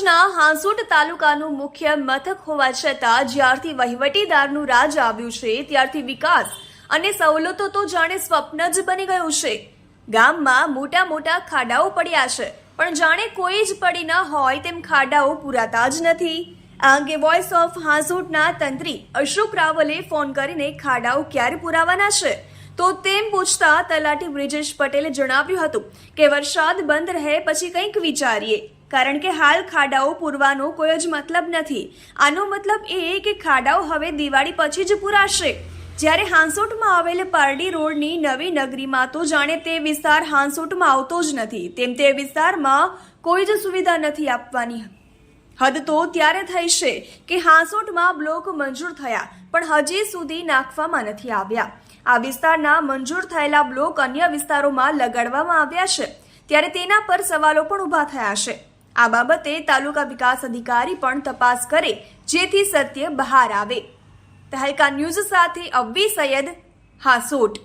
ભરૂચના હાંસોટ તાલુકાનું મુખ્ય મથક હોવા છતાં જ્યારથી વહીવટીદારનું રાજ આવ્યું છે ત્યારથી વિકાસ અને સવલતો તો જાણે સ્વપ્ન જ બની ગયું છે। ગામમાં મોટા મોટા ખાડાઓ પડ્યા છે, પણ જાણે કોઈ જ પડી ન હોય તેમ ખાડાઓ પૂરાતા જ નથી। આ અંગે વોઇસ ઓફ હાંસોટના તંત્રી અશોક રાવલે ફોન કરીને ખાડાઓ ક્યારે પુરાવાના છે તો તેમ પૂછતા તલાટી બ્રિજેશ પટેલે જણાવ્યું હતું કે વરસાદ બંધ રહે પછી કંઈક વિચારીએ, કારણ કે હાલ ખાડાઓ પૂરવાનો કોઈ જ મતલબ નથી। આનો મતલબ એ કે ખાડાઓ હવે દિવાળી પછી જ પૂરાશે। જ્યારે હાંસોટમાં આવેલ પારડી રોડની નવી નગરીમાં તો જાણે તે વિસ્તાર હાંસોટમાં આવતો જ નથી, તેમ તે વિસ્તારમાં કોઈ જ સુવિધા નથી આપવાની। હદ તો ત્યારે થઈ છે કે હાંસોટમાં બ્લોક મંજૂર થયા પણ હજી સુધી નાખવામાં નથી આવ્યા। આ વિસ્તારના મંજૂર થયેલા બ્લોક અન્ય વિસ્તારોમાં લગાડવામાં આવ્યા છે, ત્યારે તેના પર સવાલો પણ ઊભા થયા છે। આ બાબતે તાલુકા વિકાસ અધિકારી પણ તપાસ કરે જેથી સત્ય બહાર આવે। તહેલકા ન્યૂઝ સાથે અવ્વી સૈયદ, હાંસોટ।